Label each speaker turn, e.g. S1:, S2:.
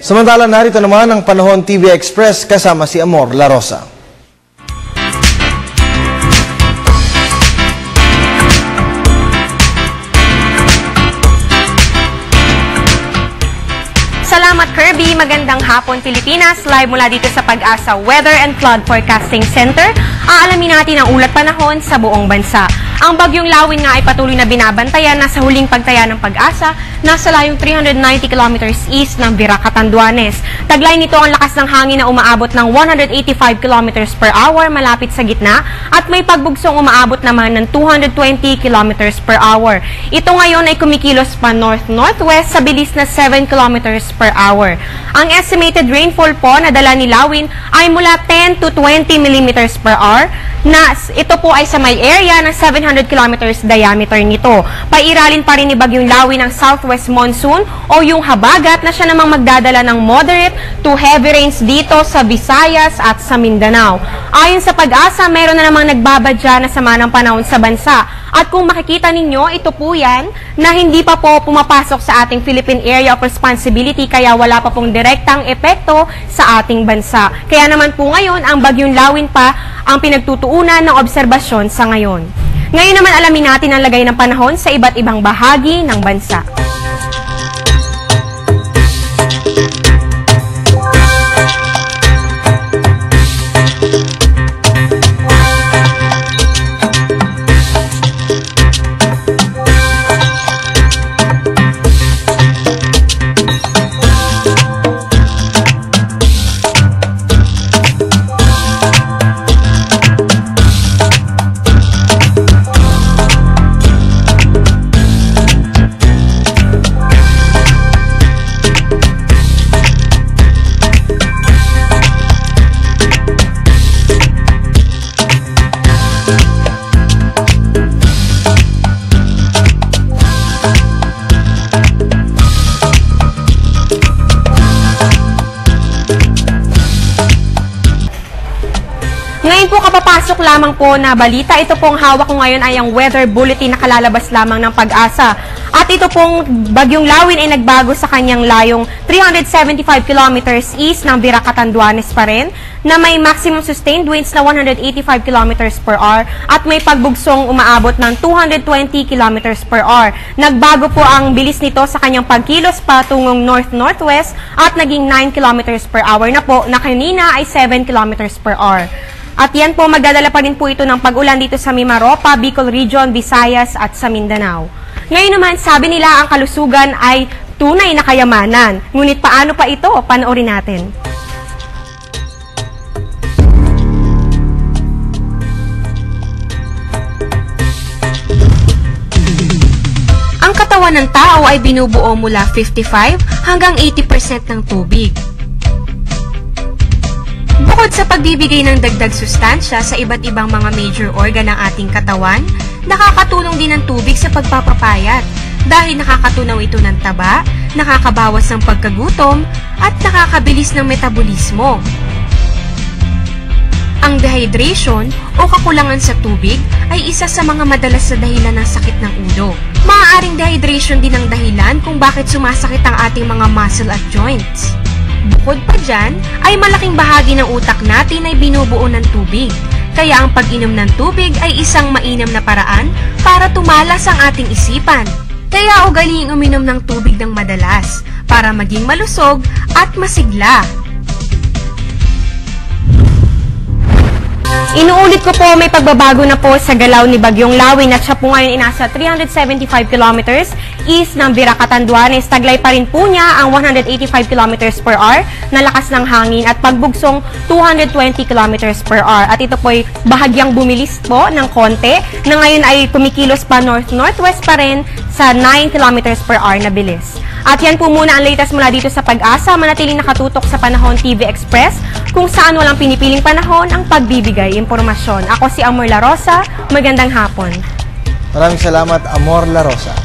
S1: Samantala, narito naman ang Panahon TV Express kasama si Amor La Rosa.
S2: Salamat Kirby, magandang hapon Pilipinas, live mula dito sa Pag-asa Weather and Flood Forecasting Center. Aalamin natin ang ulat panahon sa buong bansa. Ang bagyong Lawin nga ay patuloy na binabantayan na sa huling pagtaya ng Pag-asa, nasa layong 390 kilometers east ng Vira, Catanduanes. Taglay nito ang lakas ng hangin na umaabot ng 185 kilometers per hour malapit sa gitna at may pagbugsong umaabot naman ng 220 kilometers per hour. Ito ngayon ay kumikilos pa north-northwest sa bilis na 7 kilometers per hour. Ang estimated rainfall po na dala ni Lawin ay mula 10 to 20 millimeters per hour na ito po ay sa may area ng 700 kilometers diameter nito. Pairalin pa rin ni Bagyong Lawin ang southwest monsoon o yung habagat na siya namang magdadala ng moderate to heavy rains dito sa Visayas at sa Mindanao. Ayon sa Pag-asa, meron na namang nagbabadya na sama ng panahon sa bansa. At kung makikita ninyo, ito po yan na hindi pa po pumapasok sa ating Philippine Area of Responsibility kaya wala pa pong direktang epekto sa ating bansa. Kaya naman po ngayon, ang Bagyong Lawin pa ang pinagtutuunan ng obserbasyon sa ngayon. Ngayon naman alamin natin ang lagay ng panahon sa iba't ibang bahagi ng bansa. Ngayon po kapapasok lamang po na balita, ito pong hawak ko ngayon ay ang weather bulletin na kalalabas lamang ng Pag-asa. At ito pong Bagyong Lawin ay nagbago sa kanyang layong 375 kilometers east ng Vira, Catanduanes pa rin, na may maximum sustained winds na 185 kilometers per hour at may pagbugsong umaabot ng 220 kilometers per hour. Nagbago po ang bilis nito sa kanyang pagkilos patungong north-northwest at naging 9 kilometers per hour na po, na kanina ay 7 kilometers per hour. At yan po, magdadala pa rin po ito ng pag-ulan dito sa Mimaropa, Bicol Region, Visayas at sa Mindanao. Ngayon naman, sabi nila ang kalusugan ay tunay na kayamanan. Ngunit paano pa ito? Panoorin natin. Ang katawan ng tao ay binubuo mula 55 hanggang 80% ng tubig. Bukod sa pagbibigay ng dagdag sustansya sa iba't ibang mga major organ ng ating katawan, nakakatulong din ang tubig sa pagpapapayat dahil nakakatunaw ito ng taba, nakakabawas ng pagkagutom, at nakakabilis ng metabolismo. Ang dehydration o kakulangan sa tubig ay isa sa mga madalas na dahilan ng sakit ng ulo. Maaaring dehydration din ang dahilan kung bakit sumasakit ang ating mga muscle at joints. Bukod pa dyan, ay malaking bahagi ng utak natin ay binubuo ng tubig. Kaya ang pag-inom ng tubig ay isang mainam na paraan para tumalas ang ating isipan. Kaya ugaliing uminom ng tubig ng madalas para maging malusog at masigla. Inuulit ko po, may pagbabago na po sa galaw ni Bagyong Lawin at siya po ngayon inasa 375 kilometers east ng Vira, Catanduanes. Taglay pa rin po niya ang 185 kilometers per hour na lakas ng hangin at pagbugsong 220 kilometers per hour. At ito po ay bahagyang bumilis po ng konti na ngayon ay kumikilos pa north-northwest pa rin sa 9 kilometers per hour na bilis. At yan po muna ang latest mula dito sa Pag-asa. Manatiling nakatutok sa Panahon TV Express kung saan walang pinipiling panahon ang pagbibigay impormasyon. Ako si Amor La Rosa. Magandang hapon.
S1: Maraming salamat, Amor La Rosa.